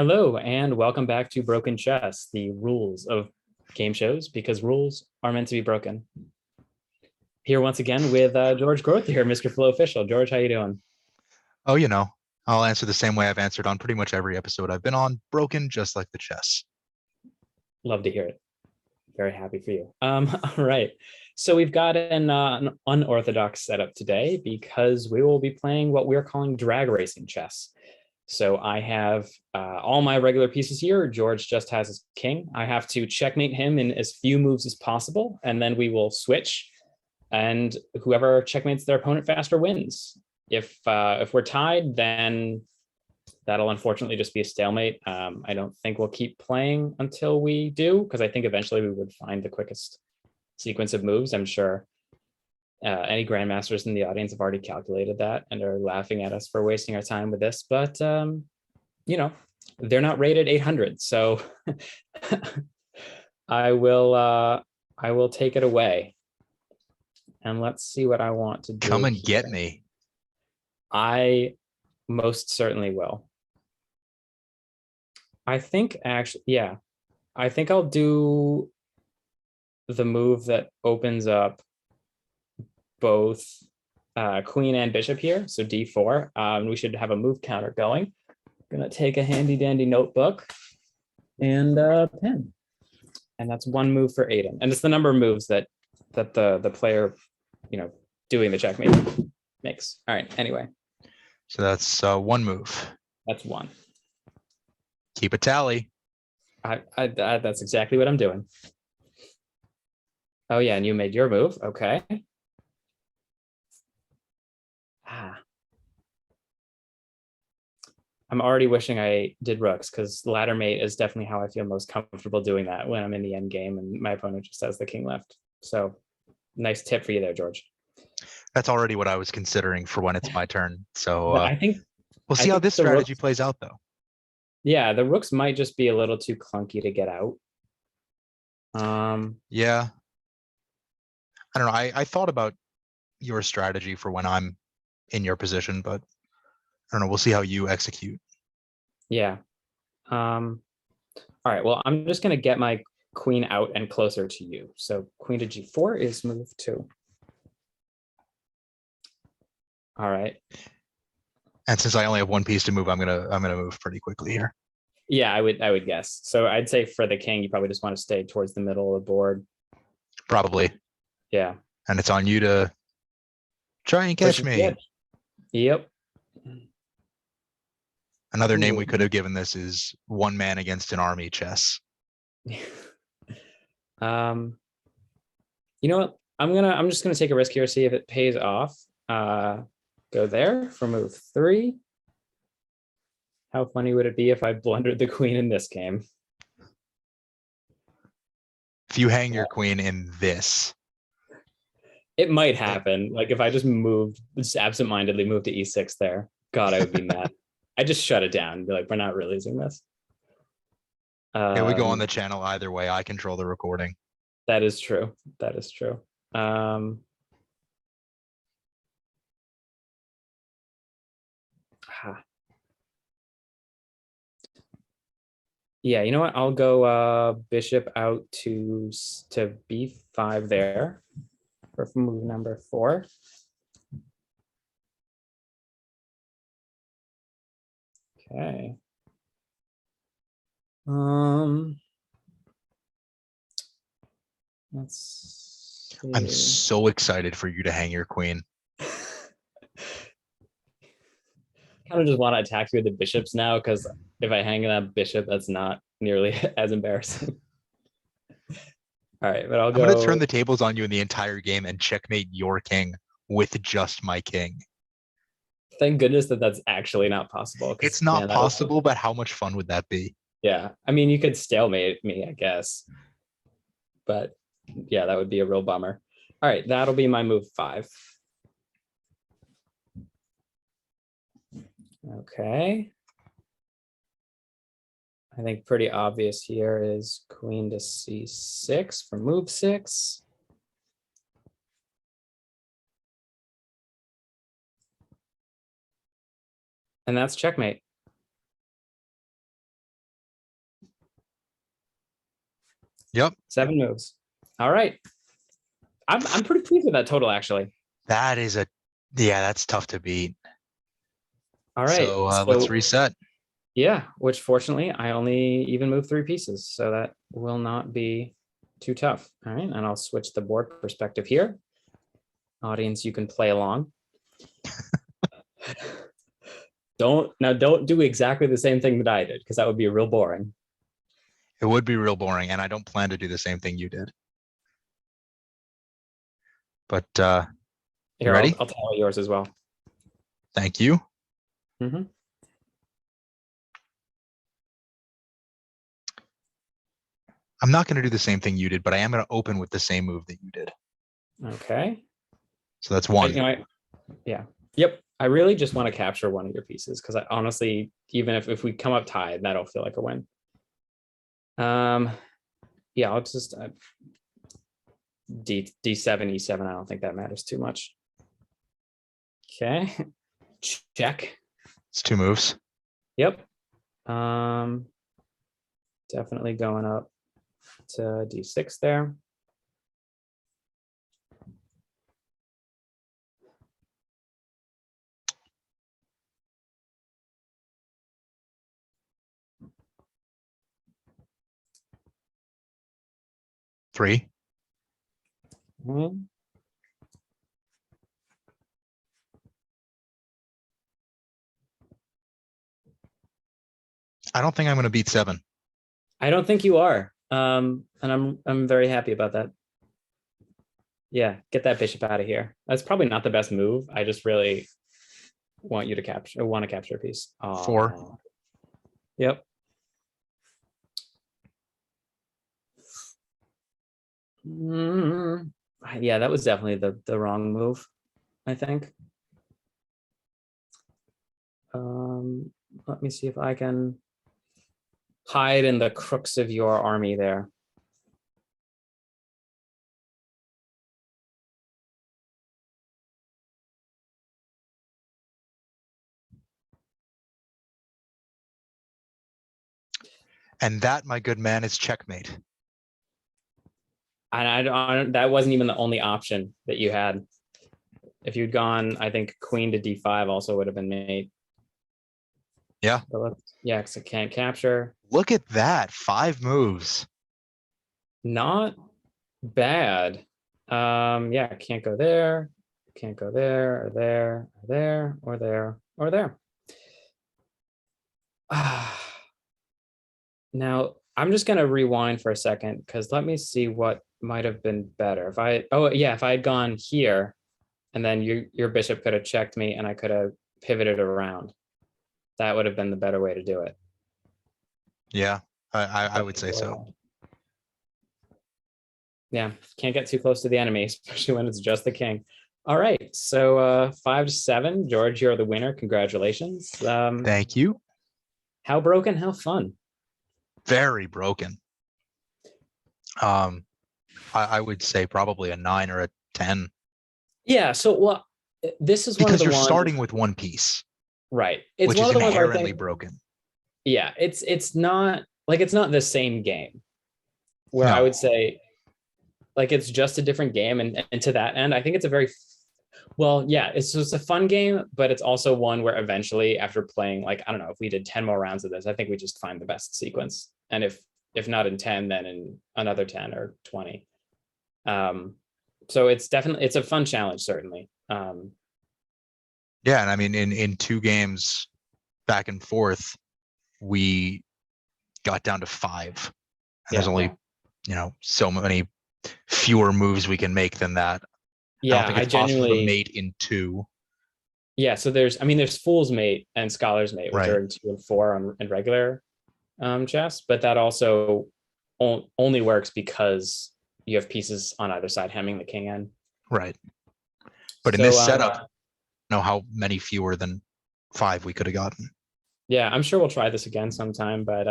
Hello, and welcome back to Broken Chess, the rules of game shows, because rules are meant to be broken. Here once again with George Groth here, Mr. Flow Official. George, how you doing? Oh, I'll answer the same way I've answered on pretty much every episode I've been on, broken just like the chess. Love to hear it. Very happy for you. All right. So we've got an unorthodox setup today because we will be playing what we're calling drag racing chess. So I have all my regular pieces here. George just has his king. I have to checkmate him in as few moves as possible, and then we will switch. And whoever checkmates their opponent faster wins. If we're tied, then that'll unfortunately just be a stalemate. I don't think we'll keep playing until we do, because I think eventually we would find the quickest sequence of moves. I'm sure any grandmasters in the audience have already calculated that and are laughing at us for wasting our time with this, but they're not rated 800, so I will take it away, and let's see what I want to do. Come and here. get me. I most certainly will. I think I'll do the move that opens up both queen and bishop here, so d4. We should have a move counter going. I'm gonna take a handy dandy notebook and a pen, and that's one move for Aidan, and it's the number of moves that the player doing the checkmate makes. All right, anyway, so that's one move. That's one. Keep a tally. That's exactly what I'm doing. Oh yeah, and you made your move. Okay. I'm already wishing I did rooks, because ladder mate is definitely how I feel most comfortable doing that when I'm in the end game and my opponent just has the king left. So nice tip for you there, George. That's already what I was considering for when it's my turn. So I think we'll see how this strategy plays out, though. Yeah, the rooks might just be a little too clunky to get out. Yeah. I don't know. I thought about your strategy for when I'm in your position, but I don't know. We'll see how you execute. Yeah. All right. Well, I'm just going to get my queen out and closer to you. So queen to g4 is move 2. All right. And since I only have one piece to move, I'm gonna move pretty quickly here. Yeah, I would guess. So I'd say for the king, you probably just want to stay towards the middle of the board. Probably. Yeah. And it's on you to try and catch me. Yep. Another name we could have given this is one man against an army chess. You know what? I'm just gonna take a risk here, see if it pays off. Go there for move 3. How funny would it be if I blundered the queen in this game? If you hang your queen in this. It might happen. Like if I just absentmindedly moved to e6 there. God, I would be mad. I just shut it down and be like, we're not releasing this. It would go on the channel either way. I control the recording. That is true. That is true. Yeah, you know what? I'll go bishop out to b5 there for move number 4. Okay. Let's see. I'm so excited for you to hang your queen. Kind of just want to attack you with the bishops now, because if I hang that bishop, that's not nearly as embarrassing. All right, but I'm going to turn the tables on you in the entire game and checkmate your king with just my king. Thank goodness that's actually not possible. It's not possible, but how much fun would that be? Yeah, I mean, you could stalemate me, I guess. But yeah, that would be a real bummer. All right, that'll be my move 5. Okay. I think pretty obvious here is queen to c6 for move 6. And that's checkmate. Yep. 7 moves. All right. I'm pretty pleased with that total, actually. That is yeah, that's tough to beat. All right. So let's So reset. yeah, which fortunately I only even moved 3 pieces, so that will not be too tough. All right, and I'll switch the board perspective here. Audience, you can play along. Don't do exactly the same thing that I did, because that would be real boring. It would be real boring, and I don't plan to do the same thing you did. But you Here, ready? I'll tell yours as well. Thank you. Mm-hmm. I'm not going to do the same thing you did, but I am going to open with the same move that you did. Okay. So that's one. Yeah. Yep. I really just want to capture one of your pieces, because I honestly, even if we come up tied, that'll feel like a win. Yeah, I'll just D7, E7. I don't think that matters too much. Okay. Check. It's 2 moves. Yep. Definitely going up to D6 there. Three. Mhm. I don't think I'm going to beat 7. I don't think you are. And I'm very happy about that. Yeah, get that bishop out of here. That's probably not the best move. I just really want you to capture. I want to capture a piece. 4. Yep. Yeah, that was definitely the wrong move, I think. Let me see if I can hide in the crooks of your army there. And that, my good man, is checkmate. And I don't, that wasn't even the only option that you had. If you'd gone, I think queen to D5 also would have been mate. Yeah. Yeah, because it can't capture. Look at that. 5 moves. Not bad. Yeah, can't go there. Can't go there, or there, or there, or there, or there. Now, I'm just gonna rewind for a second, because let me see what might have been better. If I had gone here, and then your bishop could have checked me, and I could have pivoted around. That would have been the better way to do it. Yeah, I would say so. Yeah, can't get too close to the enemy, especially when it's just the king. All right, so 5-7, George, you're the winner. Congratulations. Thank you. How broken? How fun? Very broken. I would say probably a 9 or a 10. Yeah. So, well, this is one of Because the you're ones. starting with 1 piece, Right. It's which one is of the ones I inherently think. broken. Yeah, it's not like it's not the same game. Where I No. would say, like, it's just a different game, and to that end, I think it's a very well, yeah, it's just a fun game, but it's also one where eventually, after playing, like, I don't know, if we did 10 more rounds of this, I think we just find the best sequence. And if not in 10, then in another 10 or 20. So it's a fun challenge, certainly. Yeah, and I mean, in 2 games back and forth, we got down to 5. And there's only, so many fewer moves we can make than that. I don't Yeah, think I it's possible to genuinely. mate in 2. Yeah, so there's Fool's Mate and Scholar's Mate, which Right. are in 2 and 4 in regular chess, but that also only works because you have pieces on either side hemming the king in. Right. But in So this setup, know how many fewer than 5 we could have gotten. yeah, I'm sure we'll try this again sometime, but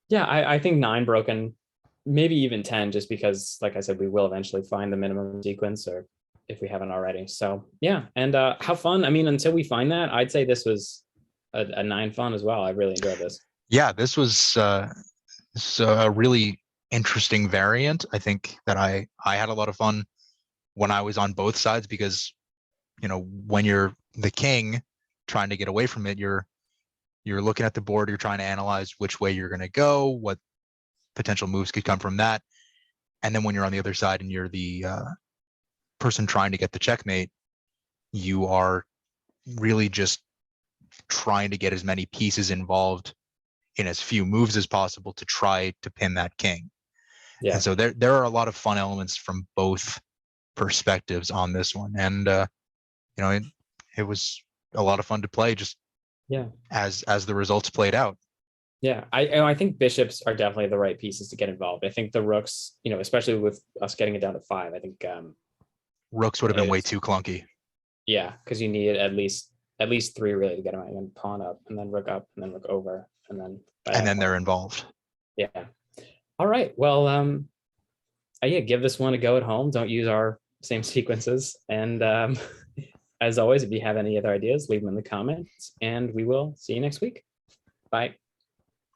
yeah, I think 9 broken, maybe even 10, just because, like I said, we will eventually find the minimum sequence, or if we haven't already. So yeah, and how fun. I mean, until we find that, I'd say this was a 9 fun as well. I really enjoyed this. Yeah, this was a really interesting variant. I think that I had a lot of fun when I was on both sides, because when you're the king trying to get away from it, you're looking at the board, you're trying to analyze which way you're going to go, what potential moves could come from that. And then when you're on the other side and you're the person trying to get the checkmate, you are really just trying to get as many pieces involved in as few moves as possible to try to pin that king. Yeah. And so there are a lot of fun elements from both perspectives on this one. And it was a lot of fun to play, just Yeah. as the results played out. Yeah, I think bishops are definitely the right pieces to get involved. I think the rooks, especially with us getting it down to 5, I think Rooks would have been way too clunky. Yeah, because you needed at least 3 really to get them out. And pawn up, and then rook up, and then rook over, and then They're involved. Yeah. All right. Well, yeah, give this one a go at home. Don't use our same sequences. And as always, if you have any other ideas, leave them in the comments, and we will see you next week. Bye.